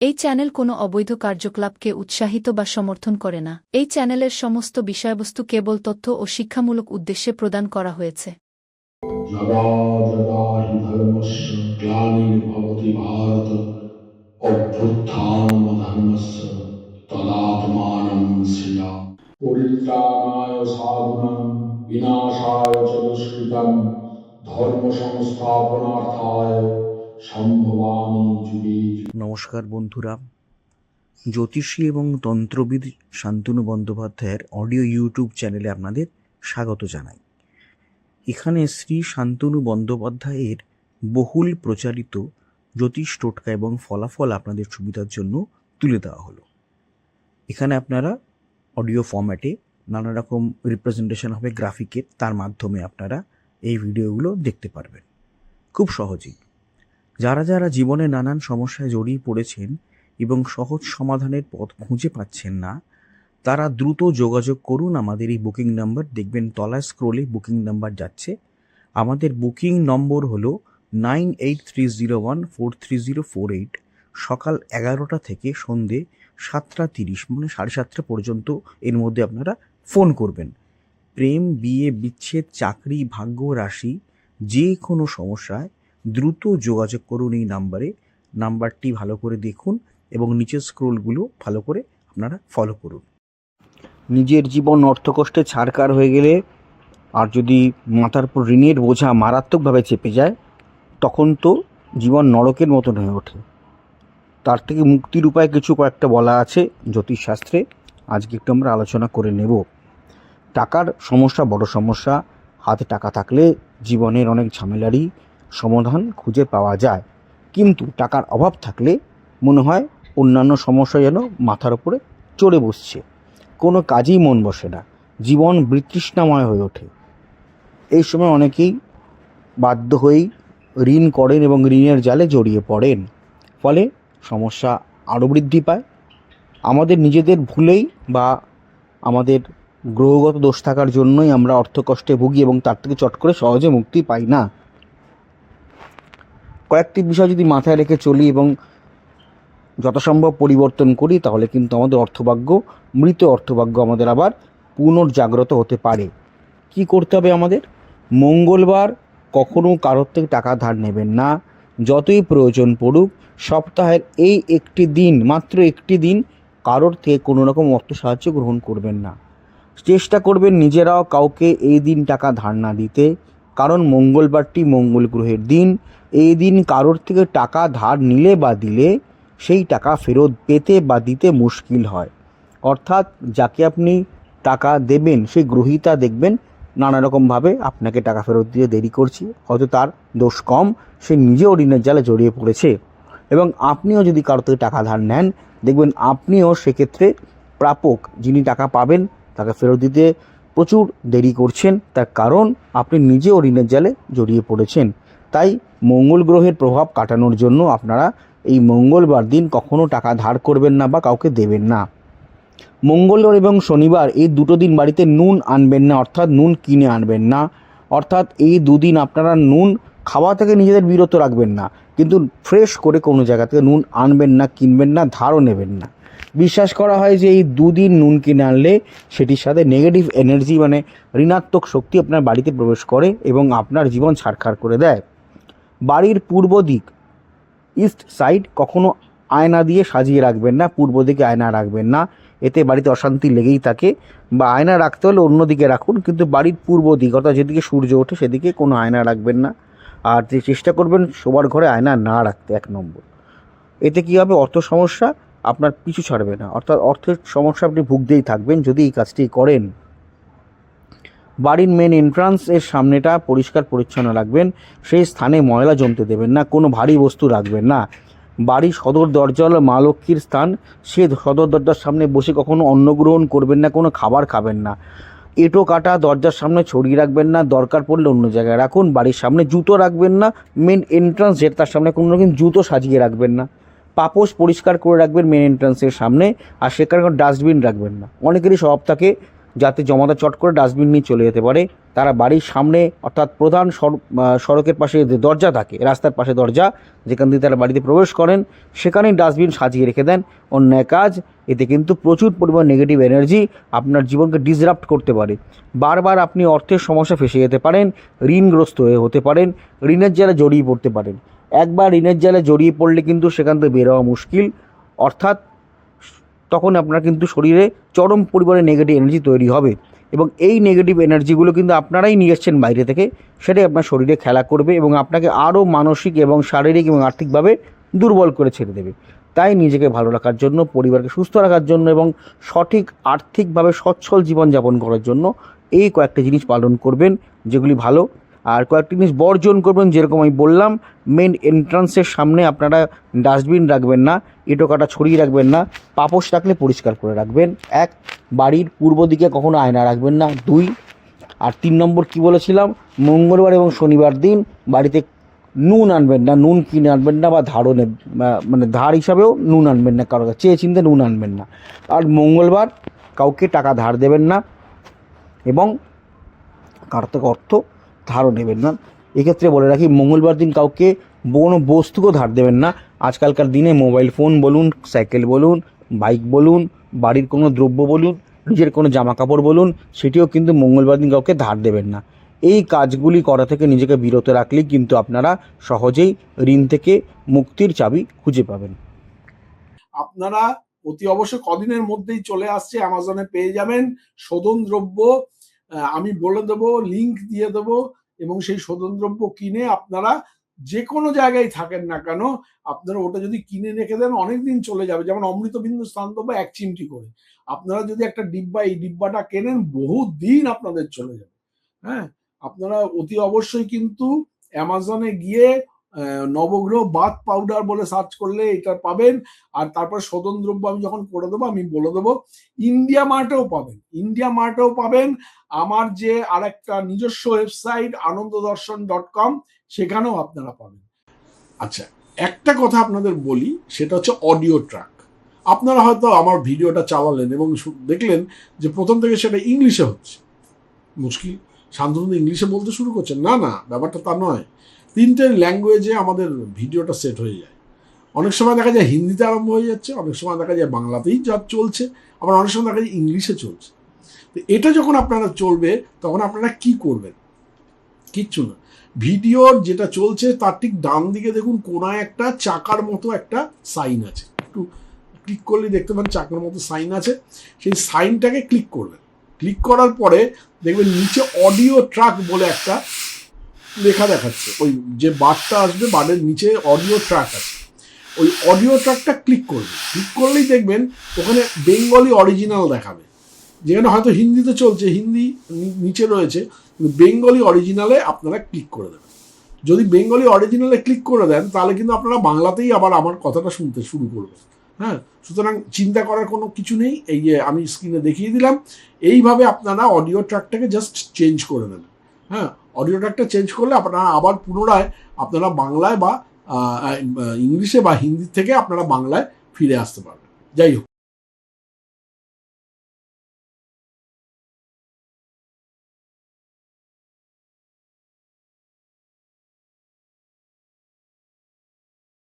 এই চ্যানেল কোনো অবৈধ কার্যকলাপকে উৎসাহিত বা সমর্থন করে না। এই চ্যানেলের সমস্ত বিষয়বস্তু কেবল তথ্য ও শিক্ষামূলক উদ্দেশ্যে প্রদান করা হয়েছে। যদা যদা হি ধর্মস্য গ্লানির্ভবতি ভারত অভ্যুত্থানমধর্মস্য তদাত্মানং সৃজামি। পরিত্রাণায় সাধুনাং বিনাশায় চ দুষ্কৃতং ধর্ম সংস্থাপনার্থায় সম্ভবামি যুগে যুগে। নমস্কার বন্ধুরা, জ্যোতিষী এবং তন্ত্রবিদ শান্তনু বন্দ্যোপাধ্যায়ের অডিও ইউটিউব চ্যানেলে আপনাদের স্বাগত জানাই। এখানে শ্রী শান্তনু বন্দ্যোপাধ্যায়ের বহুল প্রচারিত জ্যোতিষ টোটকা এবং ফলাফল আপনাদের সুবিধার জন্য তুলে দেওয়া হলো। এখানে আপনারা অডিও ফরম্যাটে নানা রকম রিপ্রেজেন্টেশন হবে গ্রাফিকের, তার মাধ্যমে আপনারা এই ভিডিওগুলো দেখতে পারবেন খুব সহজেই। যারা যারা জীবনে নানান সমস্যায় জড়িয়ে পড়েছেন এবং সহজ সমাধানের পথ খুঁজে পাচ্ছেন না, তারা দ্রুত যোগাযোগ করুন আমাদের এই বুকিং নাম্বার। দেখবেন তলায় স্ক্রোলে বুকিং নাম্বার যাচ্ছে। আমাদের বুকিং নম্বর হলো 9830143048। সকাল 11টা থেকে সন্ধে 7:30 মানে 7:30 পর্যন্ত এর মধ্যে আপনারা ফোন করবেন। প্রেম, বিয়ে, বিচ্ছেদ, চাকরি, ভাগ্য, রাশি, যে কোনো সমস্যায় দ্রুত যোগাযোগ করুন এই নাম্বারে। নাম্বারটি ভালো করে দেখুন এবং নিচের স্ক্রোলগুলো ভালো করে আপনারা ফলো করুন। নিজের জীবন অর্থকষ্টে ছাড়কার হয়ে গেলে আর যদি মাথার উপর ঋণের বোঝা মারাত্মকভাবে চেপে যায়, তখন তো জীবন নরকের মতন হয়ে ওঠে। তার থেকে মুক্তির উপায় কয়েকটা বলা আছে জ্যোতিষশাস্ত্রে, আজকে একটু আমরা আলোচনা করে নেব। টাকার সমস্যা বড় সমস্যা। হাতে টাকা থাকলে জীবনের অনেক ঝামেলারই সমাধান খুঁজে পাওয়া যায়, কিন্তু টাকার অভাব থাকলে মনে হয় অন্যান্য সমস্যা যেন মাথার উপরে চড়ে বসছে, কোনো কাজেই মন বসে না, জীবন বিতৃষ্ণাময় হয়ে ওঠে। এই সময় অনেকেই বাধ্য হয়েই ঋণ করেন এবং ঋণের জালে জড়িয়ে পড়েন, ফলে সমস্যা আরও বৃদ্ধি পায়। আমাদের নিজেদের ভুলেই বা আমাদের গ্রহগত দোষ থাকার জন্যই আমরা অর্থকষ্টে ভুগি এবং তার থেকে চট করে সহজে মুক্তি পাই না। কয়েকটি বিষয় যদি মাথায় রেখে চলি এবং যথাসম্ভব পরিবর্তন করি, তাহলে কিন্তু আমাদের অর্থভাগ্য, মৃত অর্থভাগ্য আমাদের আবার পুনর্জাগ্রত হতে পারে। কি করতে হবে আমাদের? মঙ্গলবার কখনও কারোর থেকে টাকা ধার নেবেন না, যতই প্রয়োজন পড়ুক। সপ্তাহের এই একটি দিন, মাত্র একটি দিন, কারোর থেকে কোনো রকম অর্থ সাহায্য গ্রহণ করবেন না। চেষ্টা করবেন নিজেরাও কাউকে এই দিন টাকা ধার না দিতে, কারণ মঙ্গলবারটি মঙ্গল গ্রহের দিন। এই দিন কারোর থেকে টাকা ধার নিলে বা দিলে সেই টাকা ফেরত পেতে বা দিতে মুশকিল হয়। অর্থাৎ যাকে আপনি টাকা দেবেন সেই গ্রহীতা দেখবেন নানা রকমভাবে আপনাকে টাকা ফেরত দিয়ে দেরি করছে, হয়তো তার দোষ কম, সে নিজেও ঋণের জালে জড়িয়ে পড়েছে। এবং আপনিও যদি কারোর থেকে টাকা ধার নেন, দেখবেন আপনিও সেক্ষেত্রে প্রাপক, যিনি টাকা পাবেন তাকে ফেরত দিতে প্রচুর দেরি করছেন, তার কারণ আপনি নিজেও ঋণের জালে জড়িয়ে পড়েছেন। তাই মঙ্গল গ্রহের প্রভাব কাটানোর জন্য আপনারা এই মঙ্গলবার দিন কখনও টাকা ধার করবেন না বা কাউকে দেবেন না। মঙ্গলবার এবং শনিবার এই দুটো দিন বাড়িতে নুন আনবেন না, অর্থাৎ নুন কিনে আনবেন না। অর্থাৎ এই দুদিন আপনারা নুন খাওয়া থেকে নিজেদের বিরত রাখবেন না, কিন্তু ফ্রেশ করে কোনো জায়গা থেকে নুন আনবেন না, কিনবেন না, ধারও নেবেন না। বিশ্বাস করা হয় যে এই দুদিন নুন কিনে আনলে সেটির সাথে নেগেটিভ এনার্জি মানে ঋণাত্মক শক্তি আপনার বাড়িতে প্রবেশ করে এবং আপনার জীবন ছারখার করে দেয়। বাড়ির পূর্ব দিক, ইস্ট সাইড, কখনো আয়না দিয়ে সাজিয়ে রাখবেন না, পূর্ব দিকে আয়না রাখবেন না, এতে বাড়িতে অশান্তি লেগেই থাকে। বা আয়না রাখতে হলে অন্য দিকে রাখুন, কিন্তু বাড়ির পূর্ব দিক অর্থাৎ যেদিকে সূর্য ওঠে সেদিকে কোনো আয়না রাখবেন না। আর যে চেষ্টা করবেন শোবার ঘরে আয়না না রাখতে, 1 নম্বর। এতে কী হবে? অর্থ সমস্যা আপনার পিছু ছাড়বে না, অর্থাৎ অর্থের সমস্যা আপনি ভুগতেই থাকবেন যদি এই কাজটি করেন। বাড়ির মেন এন্ট্রান্স এর সামনেটা পরিষ্কার পরিচ্ছন্ন রাখবেন, সেই স্থানে ময়লা জমতে দেবেন না, কোনো ভারী বস্তু রাখবেন না। বাড়ির সদর দরজা হলো মা লক্ষ্মীর স্থান, সে সদর দরজার সামনে বসে কখনো অন্ন গ্রহণ করবেন না, কোনো খাবার খাবেন না। এঁটো কাটা দরজার সামনে ছড়িয়ে রাখবেন না, দরকার পড়লে অন্য জায়গায় রাখুন। বাড়ির সামনে জুতো রাখবেন না, মেন এন্ট্রান্স যেটা তার সামনে কোনো রকম জুতো সাজিয়ে রাখবেন না। পাপোশ পরিষ্কার করে রাখবেন মেন এন্ট্রান্সের সামনে, আর সেখানে কোনো ডাস্টবিন রাখবেন না। অনেকেরই স্বভাব থাকে যাতে জমাটা চট করে ডাস্টবিন নিয়ে চলে যেতে পারে। তারা বাড়ির সামনে অর্থাৎ প্রধান সড়কের পাশে যে দরজা থাকে, রাস্তার পাশে দরজা যেখান দিয়ে তারা বাড়িতে প্রবেশ করেন, সেখানেই ডাস্টবিন সাজিয়ে রেখে দেন। অন্যায় কাজ, এতে কিন্তু প্রচুর পরিমাণ নেগেটিভ এনার্জি আপনার জীবনকে ডিসরাপ্ট করতে পারে। বারবার আপনি অর্থের সমস্যা ফেসে যেতে পারেন, ঋণগ্রস্ত হতে পারেন, ঋণের জালে জড়িয়ে পড়তে পারেন। একবার ঋণের জালে জড়িয়ে পড়লে কিন্তু সেখান থেকে বের হওয়া মুশকিল, অর্থাৎ তখন আপনার কিন্তু শরীরে চরম পরিমাণে নেগেটিভ এনার্জি তৈরি হবে এবং এই নেগেটিভ এনার্জিগুলো কিন্তু আপনারাই নিয়ে এসছেন বাইরে থেকে, সেটাই আপনার শরীরে খেলা করবে এবং আপনাকে আরও মানসিক এবং শারীরিক এবং আর্থিকভাবে দুর্বল করে ছেড়ে দেবে। তাই নিজেকে ভালো রাখার জন্য, পরিবারকে সুস্থ রাখার জন্য এবং সঠিক আর্থিকভাবে সচ্ছল জীবনযাপন করার জন্য এই কয়েকটা জিনিস পালন করবেন যেগুলি ভালো। আর কয়েকটি জিনিস বর্জন করবেন, যেরকম আমি বললাম, মেন এন্ট্রান্সের সামনে আপনারা ডাস্টবিন রাখবেন না, এঁটো কাটা ছড়িয়ে রাখবেন না, পাপোশ রাখলে পরিষ্কার করে রাখবেন। 1, বাড়ির পূর্ব দিকে কখনো আয়না রাখবেন না। 2, আর 3 নম্বর কী বলেছিলাম, মঙ্গলবার এবং শনিবার দিন বাড়িতে নুন আনবেন না, নুন কিনে আনবেন না বা ধারও মানে ধার হিসাবেও নুন আনবেন না, কারো কাছে চেয়ে চিনতে নুন আনবেন না। আর মঙ্গলবার কাউকে টাকা ধার দেবেন না এবং কারো থেকে অর্থ ধারও নেবেন না। এক্ষেত্রে বলে রাখি, মঙ্গলবার দিন কাউকে কোনো বস্তুকেও ধার দেবেন না। আজকালকার দিনে মোবাইল ফোন বলুন, সাইকেল বলুন, বাইক বলুন, বাড়ির কোনো দ্রব্য বলুন, নিজের কোনো জামা কাপড় বলুন, সেটিও কিন্তু মঙ্গলবার দিন কাউকে ধার দেবেন না। এই কাজগুলি করা থেকে নিজেকে বিরত রাখলেই কিন্তু আপনারা সহজেই ঋণ থেকে মুক্তির চাবি খুঁজে পাবেন। আপনারা অতি অবশ্যই কদিনের মধ্যেই চলে আসছে, অ্যামাজনে পেয়ে যাবেন শোধন দ্রব্য। আমি বলে দেবো, লিংক দিয়ে দেবো, এবং সেই শোধন দ্রব্য কিনে আপনারা যে কোনো জায়গায় থাকেন না কেন, আপনারা ওটা যদি কিনে রেখে দেন অনেকদিন চলে যাবে। যেমন অমৃতবিন্দু স্নানদ্রব্য 1 চিমটি করে, আপনারা যদি একটা ডিব্বা, এই ডিব্বাটা কেনেন, বহু দিন আপনাদের চলে যাবে। হ্যাঁ, আপনারা অতি অবশ্যই কিন্তু অ্যামাজনে গিয়ে নবগ্রহ বাথ পাউডার বলে সার্চ করলে এটা পাবেন। আর তারপর শোধন দ্রব্য আমি যখন করে দেবো, আমি বলে দেবো, ইন্ডিয়া মার্টেও পাবেন। আমার যে আরেকটা নিজস্ব ওয়েবসাইট ananddarshan.com, সেখানেও আপনারা পাবেন। আচ্ছা, একটা কথা আপনাদের বলি, সেটা হচ্ছে অডিও ট্র্যাক। আপনারা হয়তো আমার ভিডিওটা চালালেন এবং দেখলেন যে প্রথম থেকে সেটা ইংলিশে হচ্ছে। মুশকিল, শান্তনু ইংলিশে বলতে শুরু করছেন। না, ব্যাপারটা তা নয়। 3টে ল্যাঙ্গুয়েজে আমাদের ভিডিওটা সেট হয়ে যায়। অনেক সময় দেখা যায় হিন্দিতে আরম্ভ হয়ে যাচ্ছে, অনেক সময় দেখা যায় বাংলাতেই যা চলছে, আবার অনেক সময় দেখা যায় ইংলিশে চলছে। তো এটা যখন আপনারা চলবে, তখন আপনারা কি করবেন? কিচ্ছু না, ভিডিওর যেটা চলছে তার ঠিক ডান দিকে দেখুন কোনায় একটা চাকার মতো একটা সাইন আছে, একটু ক্লিক করলে দেখতে পান চাকার মতো সাইন আছে। সেই সাইনটাকে ক্লিক করবেন। ক্লিক করার পরে দেখবেন নিচে অডিও ট্র্যাক বলে একটা লেখা দেখাচ্ছে। ওই যে বারটা আসবে, বারের নিচে অডিও ট্র্যাক আছে, ওই অডিও ট্র্যাকটা ক্লিক করবেন। ক্লিক করলেই দেখবেন ওখানে বেঙ্গলি অরিজিনাল দেখাবে। যেখানে হয়তো হিন্দিতে চলছে, হিন্দি নিচে রয়েছে, কিন্তু বেঙ্গলি অরিজিনালে আপনারা ক্লিক করে দেবেন। যদি বেঙ্গলি অরিজিনালে ক্লিক করে দেন, তাহলে কিন্তু আপনারা বাংলাতেই আবার আমার কথাটা শুনতে শুরু করবেন। হ্যাঁ, সুতরাং চিন্তা করার কোনো কিছু নেই। এই যে আমি স্ক্রিনে দেখিয়ে দিলাম, এইভাবে আপনারা অডিও ট্র্যাকটাকে জাস্ট চেঞ্জ করে নেবেন। হ্যাঁ, অডিও ট্র্যাকটা চেঞ্জ করলে আপনারা আবার পুনরায় আপনারা বাংলায় বা ইংলিশে বা হিন্দি থেকে আপনারা বাংলায় ফিরে আসতে পারবেন। যাই হোক।